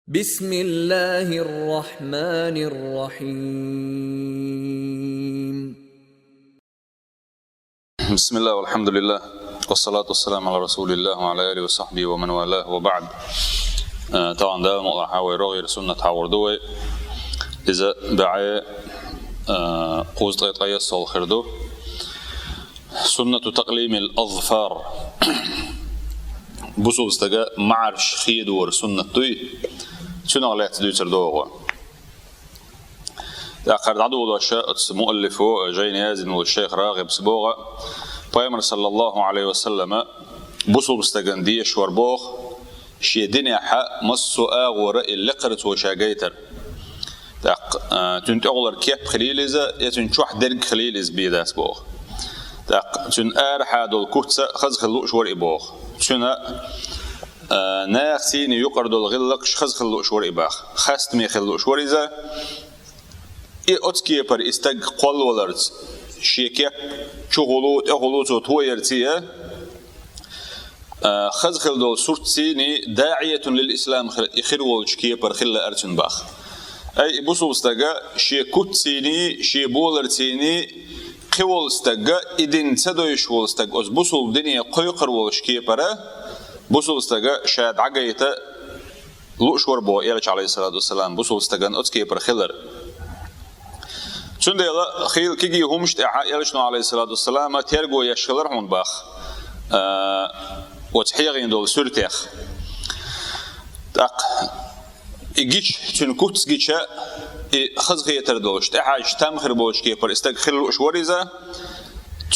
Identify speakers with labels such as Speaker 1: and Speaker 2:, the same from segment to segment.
Speaker 1: بسم الله الرحمن الرحيم.
Speaker 2: بسم الله والحمد لله والصلاة والسلام على رسول الله وعلى آله وصحبه ومن والاه وبعد. طبعا ده موضوع حاوي رغير سنة حاوردوه إذا بعي قوز طيطية الصول خردو سنة تقليم الأظفار بوصو استجاء معرش خيدور سنة توي شنو على تدوي تردوه آخر عدو الشيء مؤلفه جاين يازن والشيخ راغب سبوغة بيامر صلى الله عليه وسلم بوصو استجندية شوربوخ شي دنيا حق مصو آغور اللي قرت وشاقيتر تنت أغلر كيب خليليزة يتنشوح درق خليليز بيداس بوغ تن آرحا دول كوتسا خز خلوش ور إبوغ تنا ناخسيني يقر دول غلقش خز خلوش ور إباخ خاست مي خلوش ور إذا أتكي بر استق قول ولرز شيكيب شغلوت أغلوت تويرتيه خز خل دول سورتسيني داعية للإسلام خير والشكي بر خل أرتن باخ أي بوسو استقا شي كوتسيني شي بولرتيني قول استقا إدين سدويش وول استقا بوسو الدنيا قيقر والشكي برا بوسو استقا شاد عقايتا لوش وربو إيرش عليه الصلاة والسلام بوسو استقا أتكي بر خلر شون ديلا خيل كيجي همشت إيرشنا عليه الصلاة والسلام تيرجو يشخلر هون باخ وتحيغين دول سورتيخ تاق إجيش تنكوتس جيشة خزغية تردوش تحاج تامخر بوش كيبر استغخلوا شوريزة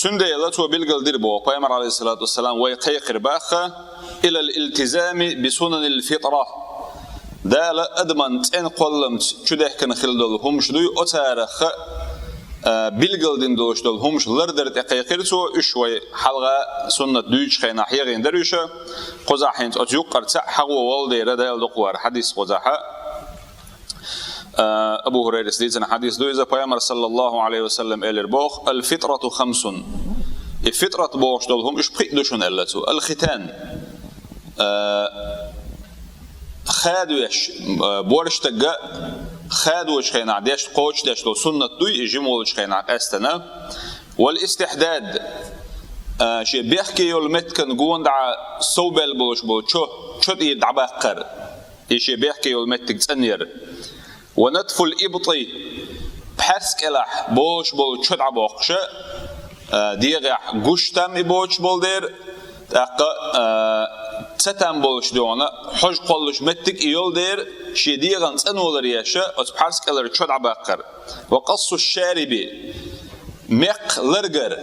Speaker 2: تندى يلاتو بيلقل ديربو بيامر عليه الصلاة والسلام ويقيقر باخة إلى الالتزام بسنن الفطرة دا لا أدمنت إن قلمت شده كان خلدول همش دوي أتارخ بيلقل دين دوش دول همش لردر تقيقرتو إشوي حلقة سنة دوش خينا حيغين دروشة قزاحين أتيوقر تحقو والدي ردال دقوار حديث قزاحة أبو هريرة سديتنا حديث دويزة بيامر صلى الله عليه وسلم إلى البوخ الفطرة 5 الفطرة بوش دولهم إيش بقيدوشون إلتو الختان خادوش بورش تجا خادوش خينا عديش قوش داش لو سنة دوي جمولش خينا أستنا والاستحداد شيء بيحكي يولمت كان جوان دع صوبل بوش بوش شو يدع بقر شيء بيحكي يولمت تجنير ونتف الإبطي بحسك إلح بوش بول شدع بوخشة ديغح قشتم بوش بول دير تتم بولش دونا حج قلش متك إيول دير شي ديغن تنولر ياشا بحسك إلر شدع بقر وقص الشاربي مق لرجر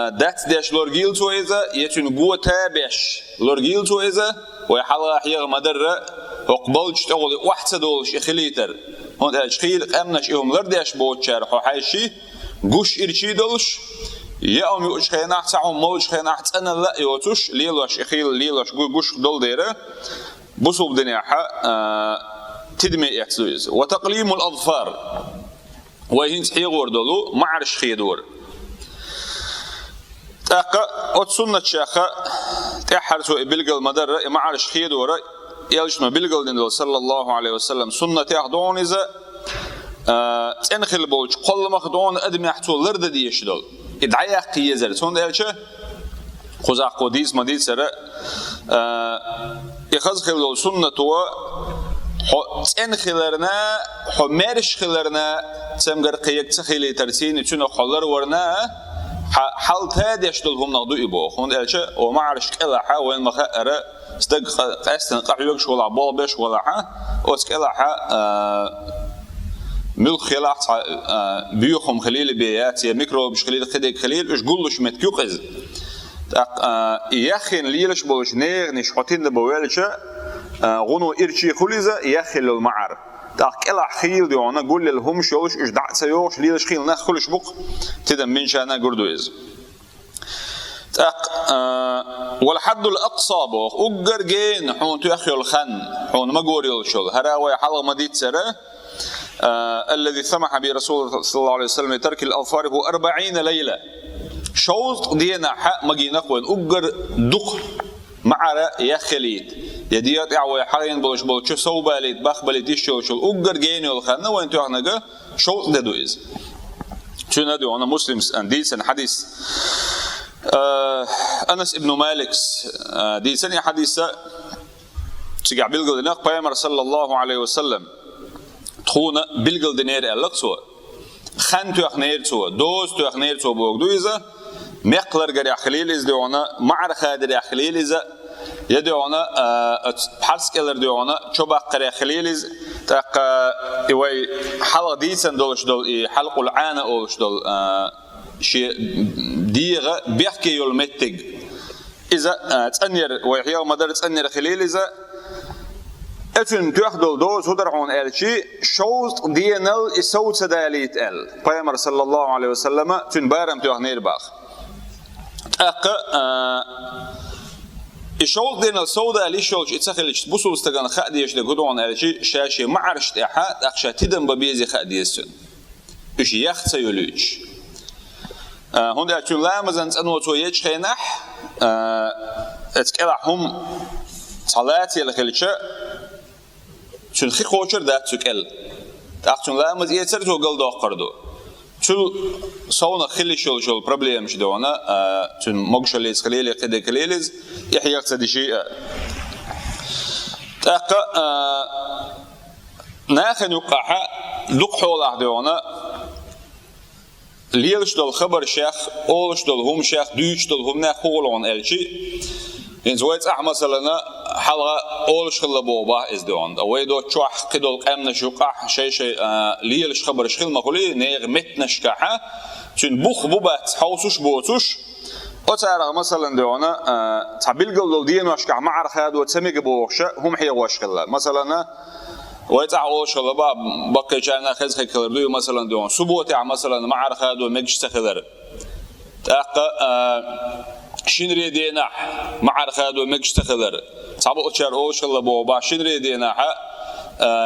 Speaker 2: دات داش لورجيل تويزا يتون قوة تابش لورجيل تويزا ويحلق حيغ مدرة وقبلش تقول واحد دولش إخليتر هون أشخيل أمنش إهم لرداش بوتشار حوحيشي قوش إرشي دولش يوم يوش خيناح تعهم موش خيناح أنا لا يوتوش ليلوش إخيل ليلوش قوش دول ديره بصوب دنياحة تدمي إحسويز وتقليم الأظفار وين حيغور دولو معرش خيدور تاقا أتسنة شاخة تحرسو إبلغ المدر معرش خيدور يالشنا بيلقل دين صلى الله عليه وسلم سنة يحضون إذا تنخل بوش قل مخدون أدم يحتو لرد ديش دول إدعايا قيزر تون ديالشة خزاق قديس مديد سرى يخزخل دول سنة توا تنخلرنا حمارش خلرنا تمغر قيق تخيلي ترسيني تون خلر ورنا حال تاديش دول هم نغدو إبو خون ديالشة ومعرش كلا وين مخأرة استق قاستن قعيوكش ولا بالبش ولا ح واسكلا ح ملك خلاص بيوخم خليل بيات يا ميكروبش خليل خديك خليل ايش قولش متكوقز ياخن ليلش بولش نير نش حوتين بوالش غنو ارشي خليزه ياخل المعر تاكلا خيل ديونا قول لهم شوش ايش دعت سيوش ليلش خيل ناخ خلش بق تدم من شانا قردويز والحد الأقصى بوخ أجر جين حون تأخي الخن حون ما جوري الشغل هراوي حلقة مديت سرة الذي سمح برسول صلى الله عليه وسلم ترك الأظفار هو 40 ليلة شوط دينا حق مجينا قوين أجر دق معرة يا خليد يديات أعوى حرين بولش صوباليت بخباليت يشول أجر جيني والخانة وين تعنجا شو تدويز شو ندو أنا مسلم ديس حديث أنس ابن مالك ديسني حديثة تجع بيلقل دينار بيامر صلى الله عليه وسلم تخونا بيلقل دينار اللقصوا خان تأخنير سوا دوز تأخنير سوا بوجدويزة مقلر جري خليل إز ديونا معركة دري خليل إز يديونا بحرس كلر ديونا شبه قري خليل إز تق يوي حلقة ديسن دولش دول حلقة العانة أولش دول شيء ديغة بيحكي يلمتج إذا تأنير ويحيى ومدار تأنير خليل إذا أتون تأخذ دوز هدرعون شيء شوز دينال الصوت سداليت بيامر صلى الله عليه وسلم تون بارم تأخنير باخ الشوز دينال سودا ليش شوز إتسخلش بوسو استجان خاديش لقدون شيء شاشة معرشت أحد أخشى تدم ببيزي خاديسون إيش يخت يلوش هوندا تون لا مزن أنو تويج خينح اتكلهم صلاتي الخليشة تون خي خوشر دات تكل تون لا مز يتسر تو قل داقردو تون صونا خلي شول بروبليم شدونا تون مقشليز خليلي قد خليليز يحيى قصدي شيء تاق ناخن يقع لق حول أحدونا ليش دل خبر شيخ أولش دل هم شيخ دوش دل هم نخولون الشيء إن زوجت مثلا حلقة أولش خلا بوبا إزدون أو يدو شوح كدول قمنا شوقح شيء ليش خبر شخل مقولي نير متنشكحة تون بوخ بوبات حوسوش بوتوش أتعرف مثلا دونا تعبيل قلدل دين واشكح معرخة وتسمي بوخش هم حي واشكلا مثلا ويتعاوش خلا بقى جانا خزخ كلردو مثلا دون سبوتع مثلا معرخة دو مجش تخذر تاق شنري دينا معرخة دو مجش تخذر صعب أشار أوش خلا بوبا شنري دينا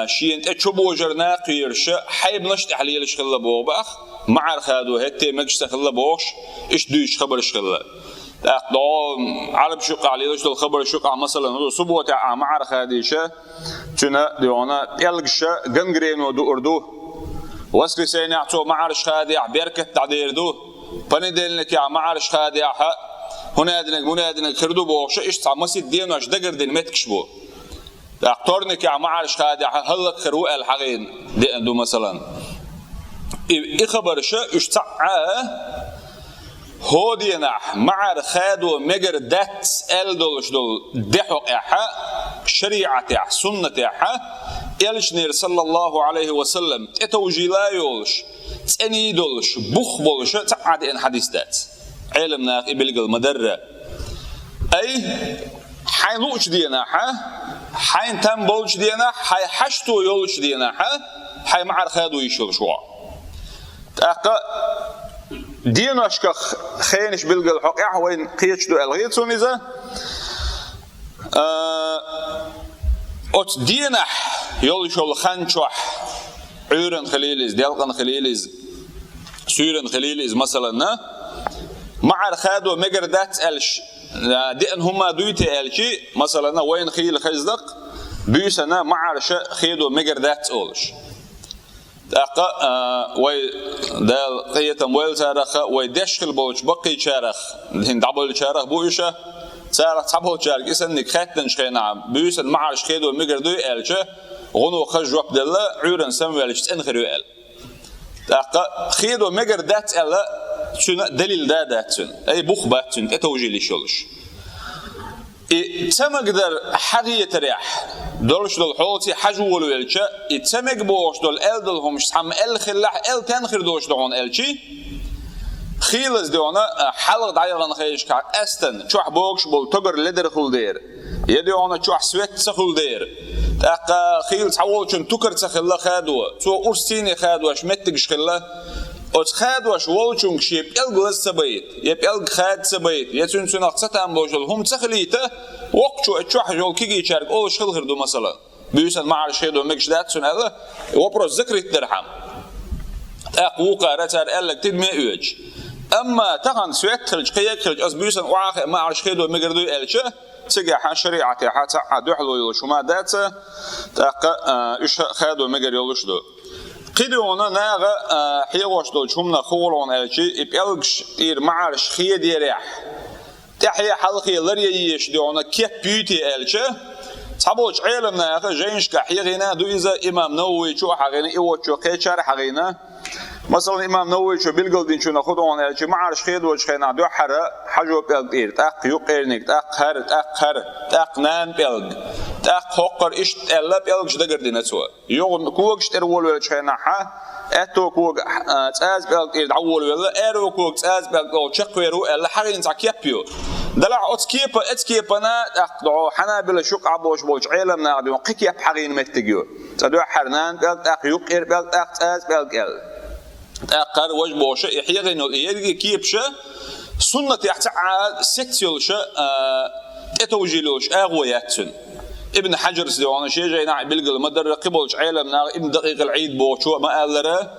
Speaker 2: شين تشوبو جرنا قيرش حيب نشت حليلش خلا بوبا معرخة دو هتي مجش تخلا بوش إيش دوش خبرش خلا عرب شقع عليه شو الخبر شقع مثلا هو صبوت معركة ديشة تنا ديونا يلقشة جنجرين ودو أردو واسكي سيني عطو معرش خادع بيركة تعدير دو بندل لك يا معرش خادع هنا دينك خردو بوش إيش تعمسيد دين واش دقر دين متكشبو تقترنك يا معرش خادع هلك خروق الحقين دو مثلا إيه خبر شيء إيش هودينا مع خادو مجر دات الدولش دول دحق احا شريعه اح سنه احا يلشنير صلى الله عليه وسلم اتوجيلا يولش تاني دولش بخ بولش تعاد ان حديث دات علمنا ابلغ مدره اي حيلوش دينا حين تم بولش دينا حي حشتو يولش دينا حي مع خادو يشلشوا تاق دين أشكخ خينش بلغ الحق وين قيش دو الغيتون إذا أت دينح يولشول خانشوح عيرن خليليز ديالقن خليليز سيرن خليليز مثلا مع الخادو مجردات الش دين هما دويتي الشي مثلا وين خيل خيزدق بيسنا مع الش خيدو مجردات أولش تاقا وي دال قيتم ويل شارخ وي دشخل بوش بقي شارخ هن دبل شارخ بويشه شارخ صبو شارخ اسنك خاتن شخينا بيسن معرش خيدو ميغردو الشه غنو خجوب دله عيرن سموالش انخرو ال تاقا خيدو ميغر دات الا شنو دليل داتن اي بوخباتن اتوجيلي شولش تمقدر حقية ريح دولش دول حوتي حجولو الشا تمق بوش دول الدلهم شحم الخلاح تنخر دوش دون الشي خيلز دونا حلق دايرن خيش كا استن شوح بوكش بول تجر لدر خلدير يديونا شوح سويت سخلدير تاق خيل تعولشن تكر تخلا خادو تو ارسيني خادو شمتكش خلا أتخادوش والشون شيء بيلقى السبيت يبيلقى خاد سبيت يتونسون أقصتهم بوجل هم تخليته وقتشو أتشوح جول كيجي يشارك أول شغل هردو مثلا بيوسن معرش هيدو مكشدات سون هذا وبروز ذكر الترحم أقوقا رتار قالك تدمي أوج أما تغن سويت خرج قيك خرج أص بيوسن وعاق معرش هيدو مقردو إلشه تجاه شريعة حتى عدوحلو يلوش وما دات تاق إيش خادو مجر يلوش دو قدونا ناغا حيوش دول شمنا خورون ألشي إبيلغش إير معرش خيد يريح تحيا حلقي لريش دونا كيف بيوتي ألشي تابوش علمنا أخي جينش كحيغنا دو إذا إمام نووي شو حغينا إيوه شو قيشار حغينا مثلا إمام نووي شو بيلقلدين شو ناخدون ألشي معرش خيد وش خينا دو حرا حجو بيلغ تاق يقيرنك تاق خر تاق نان بيلغ تاق حقر إيش ألا بيلغ شو دقردين سوا يوم كوغش ترول وش خينا ح أتو كوغ تاز بيلغ دعول ولا أرو كوغ تاز بيلغ شقيرو ألا حغين تاكيبيو دلع اتكيبنا أقدعو حنابل شق عبوش بوش علمنا عدو قيكيب حغين متجيو تدو حرنان بيلغ يقير بيلغ تاز بيلغ أقر وجبوش يحيغين يجي كيبش سنة يحتعال سكتيلش اتوجيلوش أغوياتن ابن حجر سدوانا شيء جاينا بيلقى مدر قبلش علمنا ابن دقيق العيد بوشو ما قالره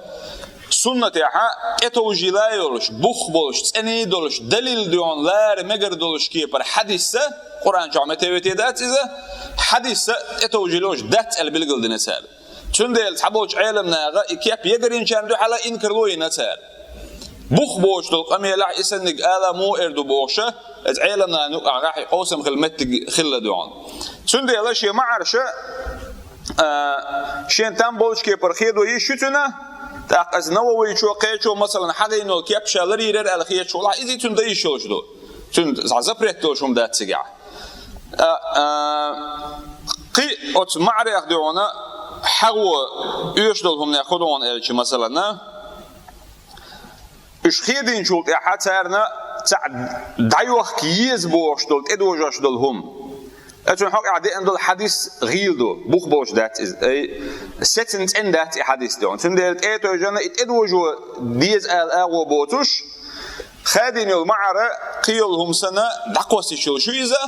Speaker 2: سنة يحا اتوجيلايولش بوخ بولش تسني دولش دليل ديون لار مجر دولش كيبر حديثة قرآن جامع تبتي دات إذا حديثة اتوجيلوش دات البيلقى دنسال تندل تحبوش علمنا كيف يجرين كان دو حلا إنكرلوي نسال بوخ بوش دول قمي لا يسنق آلا مو إردو بوشة علمنا نقع راح يقوسم خلمت خلة دون تندل شيء معرشة شين تام بوش كيبر خيدو يشتنا تاقز نووي شو قيشو مثلا حدينو كيف شالري رر الخيش والله إذا تندي شوش دو تند زعزبريتو شوم دات سجع قي أت معري يخدعونا حقو يشدلهم يأخذون إلش مثلا إيش خيدين شولت إحاترنا تاع دايوخ كيز بوش دولت إدوجاش دولهم أتون حق عدي عند الحديث غيلدو بوخ بوش دات أي سيتنت إن دات حديث دون تندل إيتو جنا إدوجو ديز الأغو بوتوش خادين المعرة قيلهم سنة دقوسي شلشويزة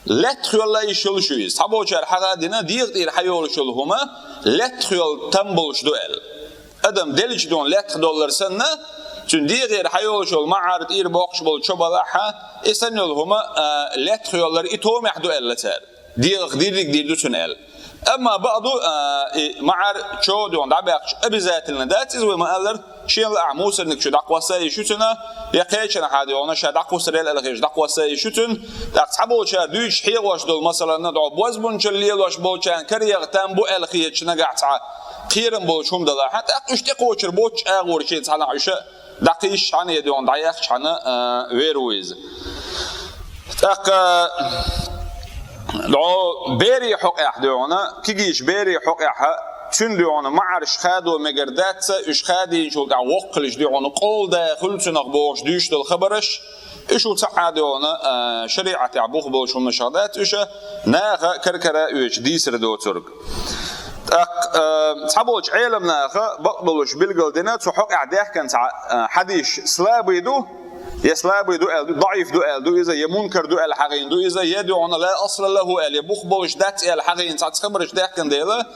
Speaker 2: لا تخيل لا يشلشويز تبوش الحاجة دينا دير حيول شلهما لا تخيل تنبلش دوال أدم دلش دون لا $1 سنة تندي غير حيوش المعارض إير باقش بول شبالحة إسنيلهما لا تخيلر إتوم يحدو إلا تار دير دو تنال أما بعضو معار شو دون دعباقش أبزات الندات إذا ما قالر شيء الأعموس إنك شو دقوا ساي شوتنا يقيش أنا حادي وانا شا دقوا سريل الغيش دقوا ساي شوتن تحبوا شا دوش حيواش دول مثلا ندعو بوزبون شليل واش بوشان كريغ تنبو الخيش نقعتها خيرن بوشهم دلا حتى أشتقوش البوش أغور شيء على عشاء دقيش عن يدون ضيقش عن ويرويز تق لو بيري حق يحدونا كيجيش بيري حق يح تندونا معرش خادو مجردات إيش خادي شو دع وقلش ديونا قول ده خلصنا بوش ديش دل خبرش إيشو تعادونا شريعة عبوخ بوش ومشهدات إيش ناخ كركرة إيش ديسر دو ترك تحبوش علمنا بقبلوش بالجلدنا تحق أعداه كان حديش سلابيدو يسلابيدو ضعيف دو إذا يمنكر دو الحقين دو إذا يدعون لا أصل له يبخ بوش دات الحقين تخبرش ده كان ديلا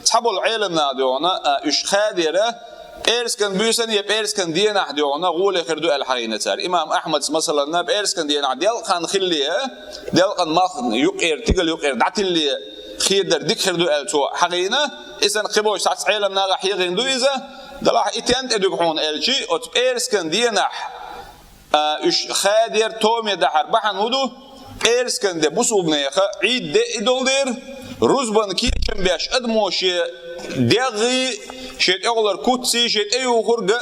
Speaker 2: تحبول علمنا دعونا إيش خادرة إيرس كان بيسن يب إيرس كان دينا دعونا غول خردو الحقين تار إمام أحمد مثلا ناب إيرس كان دينا ديال كان خليه ديال كان ماخن يقير تقل يقير دعت اللي خيدر ديك خردو التو حقينا إذا خبوش تعس علمنا راح يغين دو إذا دلاح إتيان إدوكحون الشي أت إيرس كان دينا إيش خادر توم يدحر بحن هدو إيرس كان ده بوسو بنيخة عيد ده إدولدير روزبان كيشن بيش أدموشي دغي شيت أغلر كوتسي شيت أيو خرجة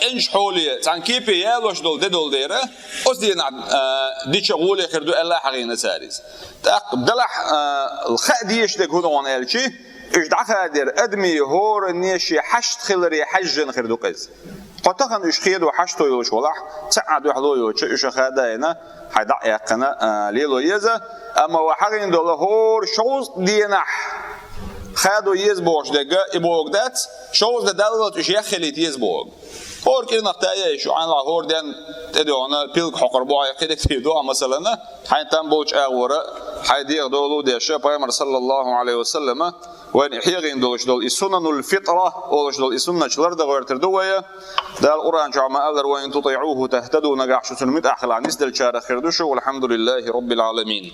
Speaker 2: تنش حولي تان كيبي يالوش دول ده دولديره أصدينا ديش غولي خردو الله حقينا ساريز بدلح الخاديش ده هدو عن الشي إيش دخادر أدمي هور نيشي حشت خلري حجن خردو قز قطعاً إيش خير وحشتو يوش ولاح تعد وحلو يوش إيش خداينا حيدع يقنا ليلو يزا أما وحرين دوله هور شوز دينح خدو يزبوش دقة يبوق دات شوز دالت إيش يخليت يزبوق هور كنا نقطعيه شو عن هور دين تدعونا بيلك حقر بوعي كده تيدوها مثلاً حين تنبوش أغورة حيدير دولو ديشة بيامر صلى الله عليه وسلم وين إحياء دولش دول السنن الفطرة أولش دول السنة شلر ده غير تردوية ده القرآن جمع أذر وإن تطيعوه تهتدوا نجاح شو سنمت أحلى عن نسدل شارع خيردوشو والحمد لله رب العالمين.